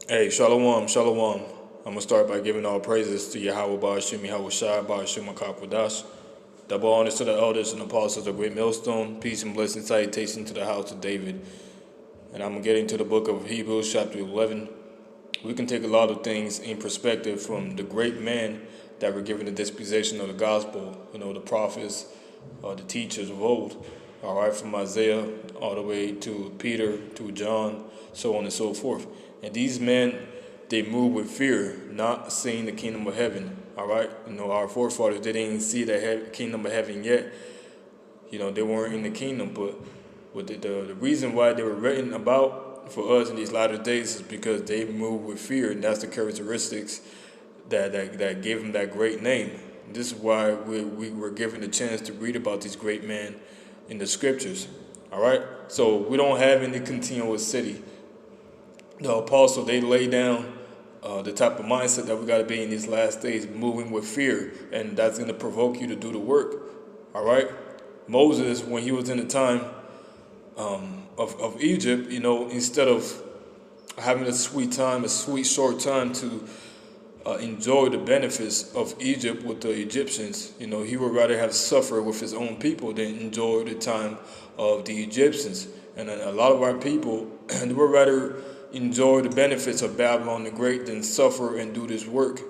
Hey, Shalom, Shalom. I'm going to start by giving all praises to Yahweh Ba'ashim, Yahweh Shai, Ba'ashim Akakwadash. Double honors to the elders and apostles of Great Millstone. Peace and blessing salutation to the house of David. And I'm getting to the book of Hebrews, chapter 11. We can take a lot of things in perspective from the great men that were given the disposition of the gospel, the prophets, the teachers of old. All right, from Isaiah all the way to Peter, to John, so on and so forth. And these men, they move with fear, not seeing the kingdom of heaven. All right, our forefathers, they didn't see the kingdom of heaven yet. They weren't in the kingdom, but the reason why they were written about for us in these latter days is because they move with fear, and that's the characteristics that gave them that great name. This is why we were given the chance to read about these great men in the scriptures. All right, so we don't have any continuous city. The apostle, they lay down the type of mindset that we got to be in these last days, moving with fear, and that's going to provoke you to do the work. All right, Moses, when he was in the time of Egypt, instead of having a sweet short time to enjoy the benefits of Egypt with the Egyptians, he would rather have suffered with his own people than enjoy the time of the Egyptians. And a lot of our people, they would rather enjoy the benefits of Babylon the Great than suffer and do this work.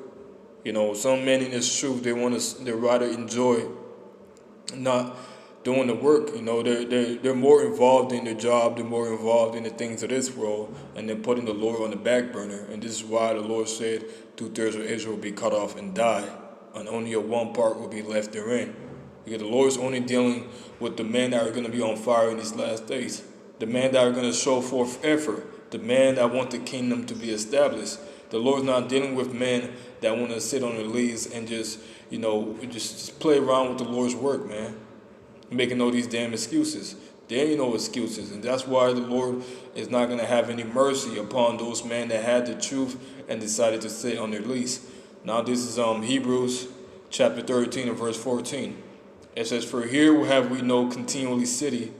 Some men in this truth, they rather enjoy not doing the work. They're more involved in their job, they're more involved in the things of this world, and they're putting the Lord on the back burner. And this is why the Lord said 2/3 of Israel will be cut off and die, and only a one part will be left therein. Because the Lord's only dealing with the men that are going to be on fire in these last days, the men that are going to show forth effort, the men that want the kingdom to be established. The Lord's not dealing with men that want to sit on their knees and just play around with the Lord's work, man. Making all these damn excuses. There ain't no excuses. And that's why the Lord is not going to have any mercy upon those men that had the truth and decided to sit on their lease. Now this is Hebrews chapter 13 and verse 14. It says, "For here have we no continually city,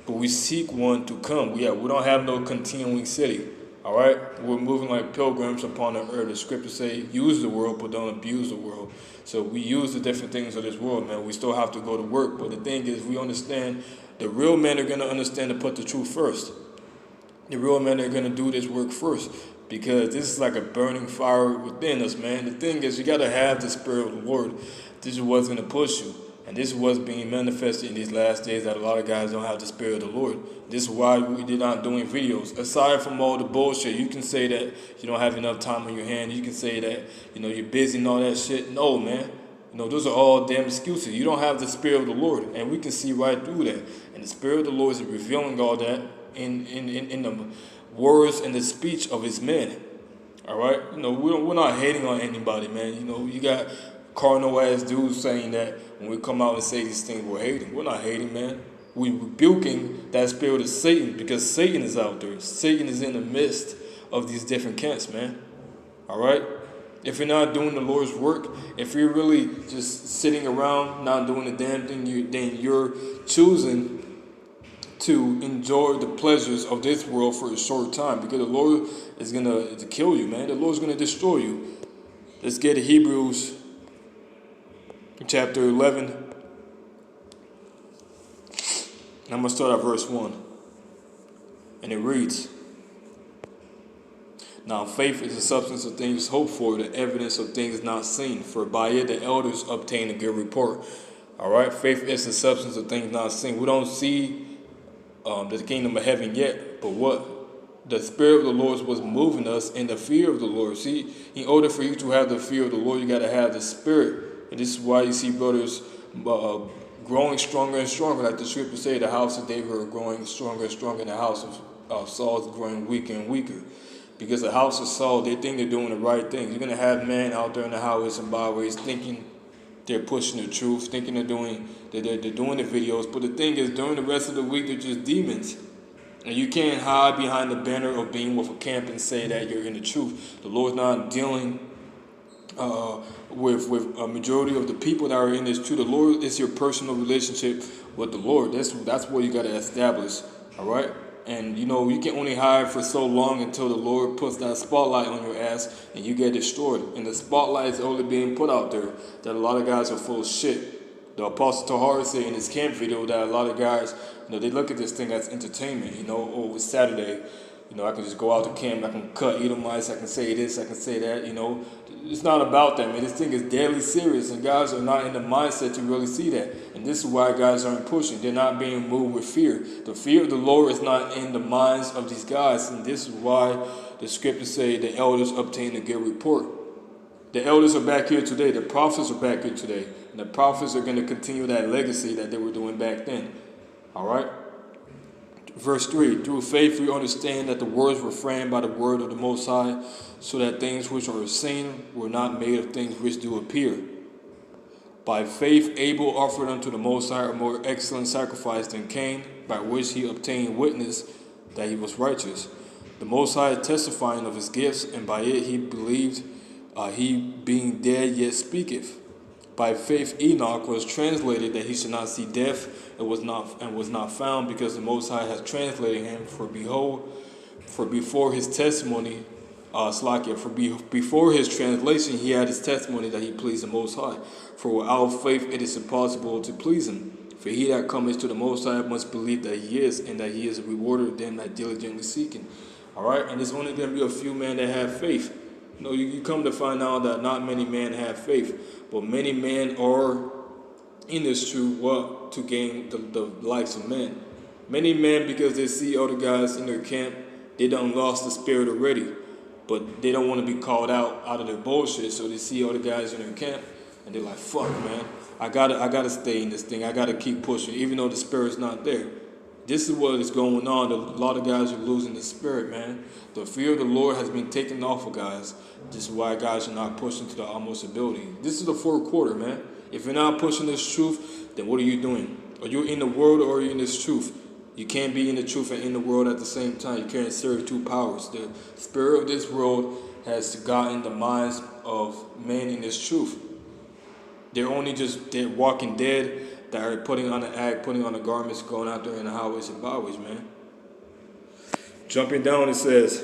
but we seek one to come." We don't have no continuing city. All right? We're moving like pilgrims upon the earth. The scriptures say, use the world, but don't abuse the world. So we use the different things of this world, man. We still have to go to work. But the thing is, we understand the real men are going to understand to put the truth first. The real men are going to do this work first, because this is like a burning fire within us, man. The thing is, you got to have the Spirit of the Lord. This is what's going to push you. And this is what's being manifested in these last days, that a lot of guys don't have the Spirit of the Lord. This is why we're not doing videos. Aside from all the bullshit, you can say that you don't have enough time on your hands. You can say that, you're busy and all that shit. No, man. Those are all damn excuses. You don't have the Spirit of the Lord. And we can see right through that. And the Spirit of the Lord is revealing all that in the words and the speech of his men. All right? We're not hating on anybody, man. You got carnal ass dudes saying that when we come out and say these things, we're hating. We're not hating, man. We're rebuking that spirit of Satan, because Satan is out there. Satan is in the midst of these different camps, man. All right? If you're not doing the Lord's work, if you're really just sitting around not doing the damn thing, then you're choosing to enjoy the pleasures of this world for a short time, because the Lord is going to kill you, man. The Lord's going to destroy you. Let's get to Hebrews chapter 11. I'm going to start at verse 1. And it reads, "Now faith is the substance of things hoped for, the evidence of things not seen. For by it the elders obtained a good report." All right, faith is the substance of things not seen. We don't see the kingdom of heaven yet, but what? The Spirit of the Lord was moving us in the fear of the Lord. See, in order for you to have the fear of the Lord, you got to have the Spirit. And this is why you see brothers growing stronger and stronger. Like the scripture say, the house of David are growing stronger and stronger, and the house of Saul is growing weaker and weaker. Because the house of Saul, they think they're doing the right thing. You're going to have men out there in the highways and byways thinking they're pushing the truth, thinking they're doing the videos. But the thing is, during the rest of the week, they're just demons. And you can't hide behind the banner of being with a camp and say that you're in the truth. The Lord's not dealing with a majority of the people that are in this truth. The Lord is your personal relationship with the Lord. That's what you got to establish. All right. And you can only hide for so long until the Lord puts that spotlight on your ass and you get destroyed. And the spotlight is only being put out there that a lot of guys are full of shit. The Apostle Tahar said in his camp video that a lot of guys, they look at this thing as entertainment. Oh, it's Saturday. I can just go out to camp, I can cut Edomites, I can say this, I can say that, It's not about that, man. This thing is deadly serious, and guys are not in the mindset to really see that. And this is why guys aren't pushing. They're not being moved with fear. The fear of the Lord is not in the minds of these guys, and this is why the scriptures say the elders obtain a good report. The elders are back here today. The prophets are back here today. And the prophets are going to continue that legacy that they were doing back then. All right? Verse 3, through faith we understand that the worlds were framed by the word of the Most High, so that things which are seen were not made of things which do appear. By faith Abel offered unto the Most High a more excellent sacrifice than Cain, by which he obtained witness that he was righteous. The Most High testifying of his gifts, and by it he believed, he being dead yet speaketh. By faith Enoch was translated that he should not see death, and was not found, because the Most High has translated him. For before his testimony, before his translation, he had his testimony that he pleased the Most High. For without faith it is impossible to please him. For he that cometh to the Most High must believe that he is, and that he is a rewarder of them that diligently seek him. All right, and there's only going to be a few men that have faith. You come to find out that not many men have faith, but many men are in this truth to gain the likes of men. Many men, because they see other guys in their camp, they done lost the spirit already, but they don't want to be called out of their bullshit. So they see other guys in their camp, and they're like, "Fuck, man, I gotta stay in this thing. I gotta keep pushing, even though the spirit's not there." This is what is going on. A lot of guys are losing the spirit, man. The fear of the Lord has been taken off of guys. This is why guys are not pushing to the utmost ability. This is the fourth quarter, man. If you're not pushing this truth, then what are you doing? Are you in the world or are you in this truth? You can't be in the truth and in the world at the same time. You can't serve two powers. The spirit of this world has gotten the minds of men in this truth. They're walking dead. That are putting on the act, putting on the garments, going out there in the highways and byways, man. Jumping down, it says,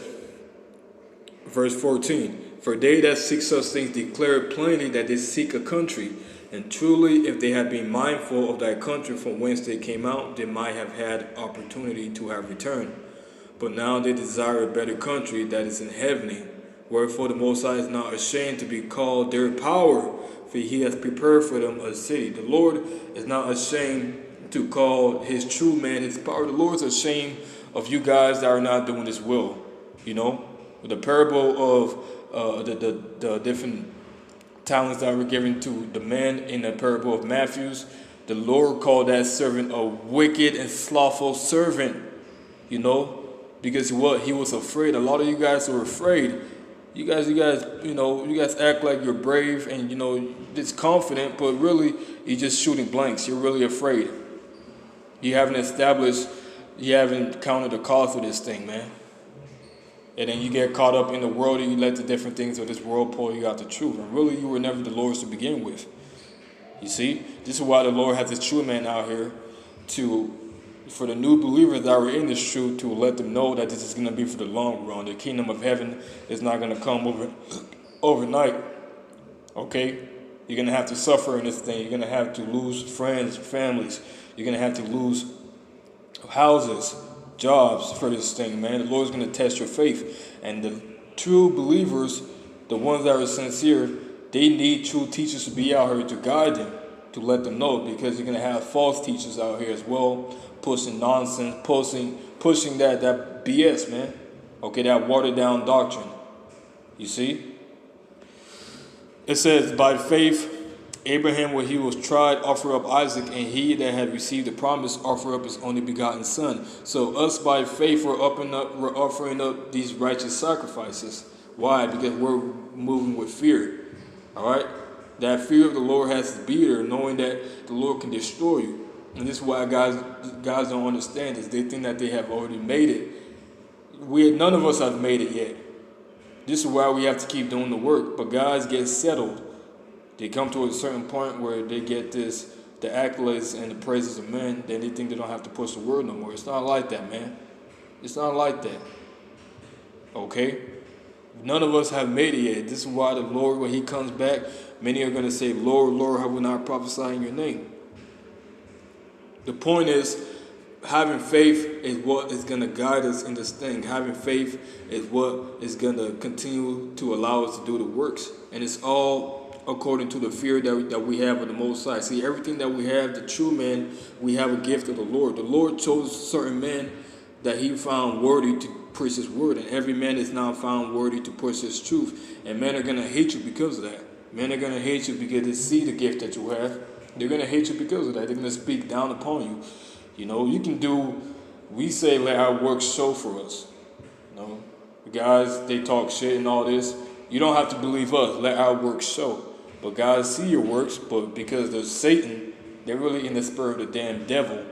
verse 14, for they that seek such things declare plainly that they seek a country. And truly, if they had been mindful of that country from whence they came out, they might have had opportunity to have returned. But now they desire a better country that is in heavenly. Wherefore the Most High is not ashamed to be called their power, for he has prepared for them a city. The Lord is not ashamed to call his true man his power. The Lord is ashamed of you guys that are not doing his will. The parable of the different talents that were given to the men in the parable of Matthew, the Lord called that servant a wicked and slothful servant. Because what? He was afraid. A lot of you guys were afraid. You guys act like you're brave and just confident, but really you're just shooting blanks. You're really afraid. You haven't counted the cost of this thing, man. And then you get caught up in the world and you let the different things of this world pull you out the truth. And really you were never the Lord's to begin with. You see? This is why the Lord has this true man out here for the new believers that are in this truth, to let them know that this is going to be for the long run. The kingdom of heaven is not going to come overnight. Okay? You're going to have to suffer in this thing. You're going to have to lose friends, families. You're going to have to lose houses, jobs for this thing, man. The Lord's going to test your faith. And the true believers, the ones that are sincere, they need true teachers to be out here to guide them, to let them know, because you're going to have false teachers out here as well, pushing nonsense, pushing that BS, man. Okay, that watered down doctrine. You see? It says, by faith, Abraham, when he was tried, offered up Isaac, and he that had received the promise offered up his only begotten son. So us by faith, we're offering up these righteous sacrifices. Why? Because we're moving with fear. All right? That fear of the Lord has to be there, knowing that the Lord can destroy you. And this is why guys don't understand this. They think that they have already made it. None of us have made it yet. This is why we have to keep doing the work. But guys get settled. They come to a certain point where they get the accolades and the praises of men. Then they think they don't have to push the word no more. It's not like that, man. It's not like that. Okay? None of us have made it yet. This is why the Lord, when he comes back, many are going to say, Lord, Lord, have we not prophesied in your name? The point is, having faith is what is going to guide us in this thing. Having faith is what is going to continue to allow us to do the works. And it's all according to the fear that we have of the Most High. See, everything that we have, the true man, we have a gift of the Lord. The Lord chose certain men that he found worthy to preach his word. And every man is now found worthy to push his truth. And men are going to hate you because of that. Men are going to hate you because they see the gift that you have. They're going to hate you because of that. They're going to speak down upon you. You know, you can do, we say let our works show for us. You know, the guys, they talk shit and all this. You don't have to believe us. Let our works show. But guys see your works, but because there's Satan, they're really in the spirit of the damn devil.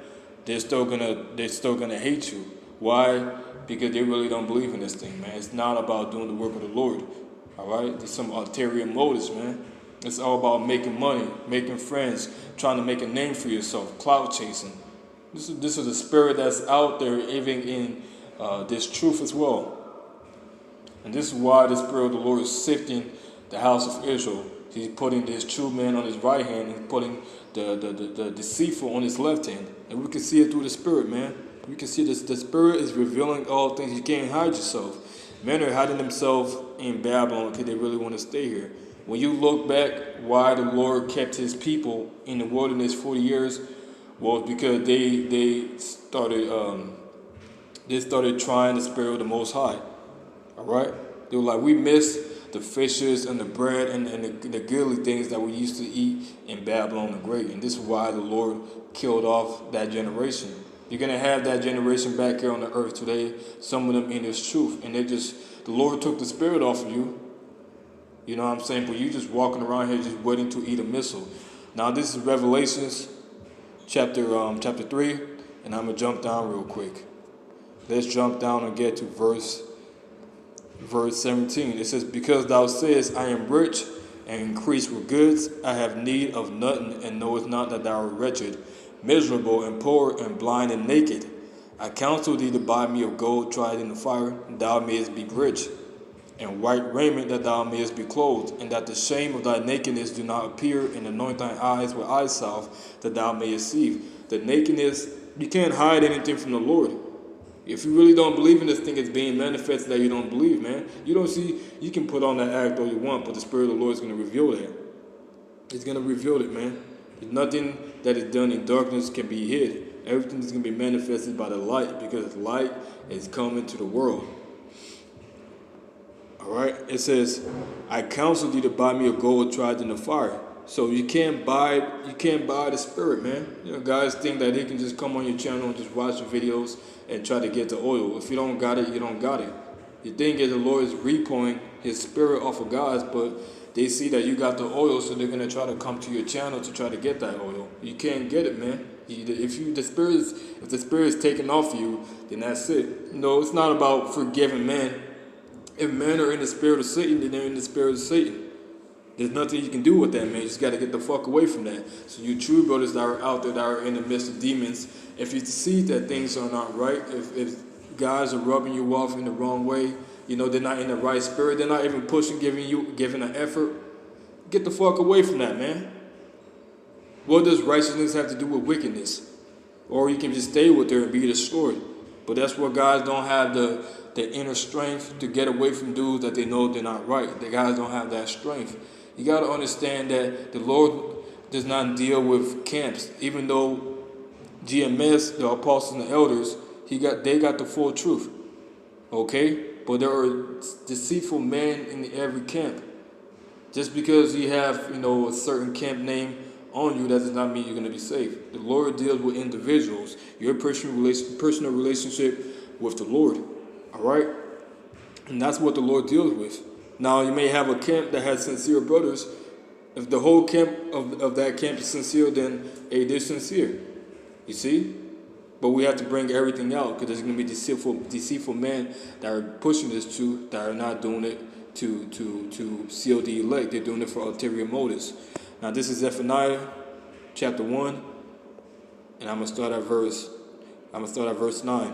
They're still gonna hate you. Why? Because they really don't believe in this thing, man. It's not about doing the work of the Lord. All right? There's some ulterior motives, man. It's all about making money, making friends, trying to make a name for yourself, clout chasing. This is a spirit that's out there, even in this truth as well. And this is why the Spirit of the Lord is sifting the house of Israel. He's putting this true man on his right hand and putting the deceitful on his left hand. And we can see it through the Spirit, man. We can see this. The Spirit is revealing all things. You can't hide yourself. Men are hiding themselves in Babylon because they really want to stay here. When you look back why the Lord kept his people in the wilderness 40 years, well, because they started trying the Spirit of the Most High. All right? They were like, we miss the fishes and the bread and the goodly things that we used to eat in Babylon the Great. And this is why the Lord killed off that generation. You're going to have that generation back here on the earth today, some of them in this truth. And the Lord took the Spirit off of you. You know what I'm saying? But you just walking around here just waiting to eat a missile. Now this is Revelations chapter 3, and I'm going to jump down real quick. Let's jump down and get to verse 17. It says, because thou sayest, I am rich and increased with goods, I have need of nothing, and knowest not that thou art wretched, miserable and poor and blind and naked. I counsel thee to buy me of gold tried in the fire, and thou mayest be rich, and white raiment that thou mayest be clothed, and that the shame of thy nakedness do not appear, and anoint thine eyes with eye salve, that thou mayest see. The nakedness, you can't hide anything from the Lord. If you really don't believe in this thing, it's being manifested that you don't believe, man. You don't see, you can put on that act all you want, but the Spirit of the Lord is going to reveal that. It's going to reveal it, man. There's nothing that is done in darkness can be hid. Everything is going to be manifested by the light, because light is coming to the world. All right? It says, I counsel thee to buy me a gold tried in the fire. So you can't buy the Spirit, man. You know, guys think that they can just come on your channel and just watch the videos and try to get the oil. If you don't got it, you don't got it. The thing is, the Lord is repouring his Spirit off of guys, but they see that you got the oil, so they're going to try to come to your channel to try to get that oil. You can't get it, man. If the Spirit is taken off you, then that's it. No, it's not about forgiving men. If men are in the spirit of Satan, then they're in the spirit of Satan. There's nothing you can do with that, man. You just got to get the fuck away from that. So you true brothers that are out there, that are in the midst of demons, if you see that things are not right, if guys are rubbing you off in the wrong way, you know, they're not in the right spirit, they're not even pushing, giving an effort, get the fuck away from that, man. What does righteousness have to do with wickedness? Or you can just stay with there and be destroyed. But that's where guys don't have the inner strength to get away from dudes that they know they're not right. The guys don't have that strength. You got to understand that the Lord does not deal with camps. Even though GMS, the apostles and the elders, they got the full truth. Okay? But there are deceitful men in every camp. Just because you have, you know, a certain camp name on you, that does not mean you're going to be saved. The Lord deals with individuals. Your personal relationship with the Lord. All right? And that's what the Lord deals with. Now, you may have a camp that has sincere brothers. If the whole camp of that camp is sincere, then, hey, they're sincere. You see? But we have to bring everything out, because there's going to be deceitful men that are pushing this truth, that are not doing it to seal the elect. They're doing it for ulterior motives. Now, this is Zephaniah chapter 1, and I'm going to start at verse 9.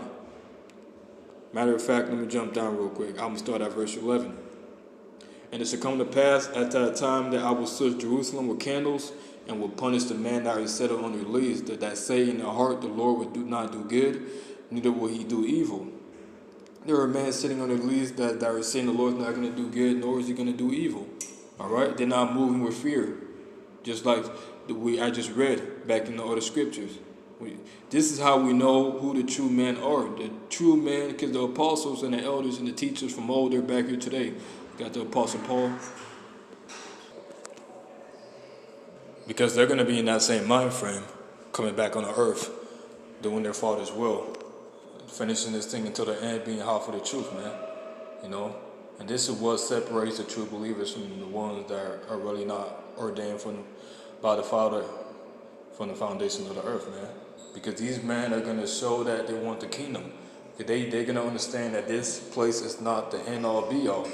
Matter of fact, let me jump down real quick. I'm going to start at verse 11. And it shall come to pass at that time that I will search Jerusalem with candles, and will punish the man that is settled on their leaves, that say in their heart, the Lord will not do good, neither will he do evil. There are men sitting on their leaves that are saying the Lord's not going to do good, nor is he going to do evil. All right? They're not moving with fear. Just like I just read back in the other scriptures. This is how we know who the true men are. The true men, because the apostles and the elders and the teachers from old, they're back here today. Got the Apostle Paul. Because they're going to be in that same mind frame, coming back on the earth, doing their Father's will, finishing this thing until the end, being hot for the truth, man. You know? And this is what separates the true believers from the ones that are really not ordained by the Father from the foundation of the earth, man. Because these men are going to show that they want the kingdom. They're going to understand that this place is not the end-all, be-all.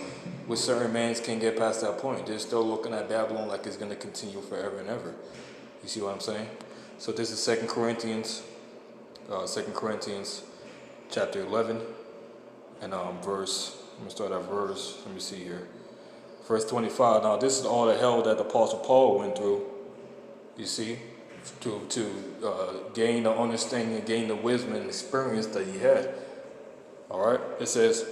With certain men can't get past that point. They're still looking at Babylon like it's going to continue forever and ever. You see what I'm saying? So this is 2 Corinthians chapter 11, and verse, let me start at verse, let me see here. Verse 25. Now this is all the hell that the Apostle Paul went through, you see, to gain the understanding and gain the wisdom and experience that he had. All right, it says,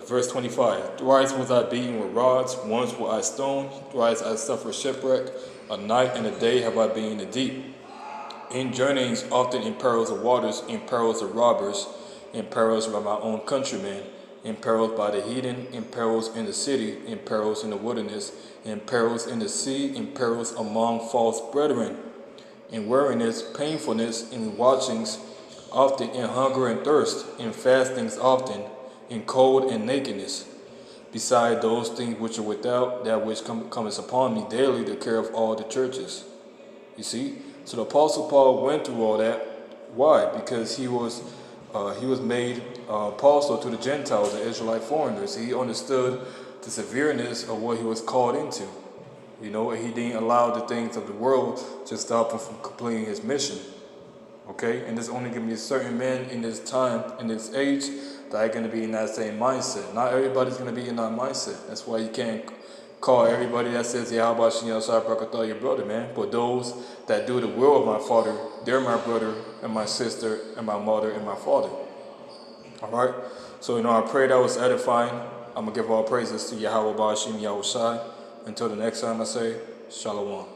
verse 25, thrice was I beaten with rods, once was I stoned, thrice I suffered shipwreck, a night and a day have I been in the deep. In journeyings often in perils of waters, in perils of robbers, in perils by my own countrymen, in perils by the heathen, in perils in the city, in perils in the wilderness, in perils in the sea, in perils among false brethren, in weariness, painfulness, in watchings, often in hunger and thirst, in fastings often, in cold and nakedness, beside those things which are without, that which cometh upon me daily, the care of all the churches. You see? So the Apostle Paul went through all that. Why? Because he was made apostle to the Gentiles, the Israelite foreigners. He understood the severeness of what he was called into. You know, he didn't allow the things of the world to stop him from completing his mission. Okay? And there's only going to be certain men in this time, in this age, that are going to be in that same mindset. Not everybody's going to be in that mindset. That's why you can't call everybody that says, yeah, how about you outside Brakatha your brother, man? But those that do the will of my Father, they're my brother and my sister and my mother and my father. All right? So, you know, I pray that was edifying. I'm going to give all praises to Yahweh Ba'ashim Yahushai. Until the next time I say, Shalom.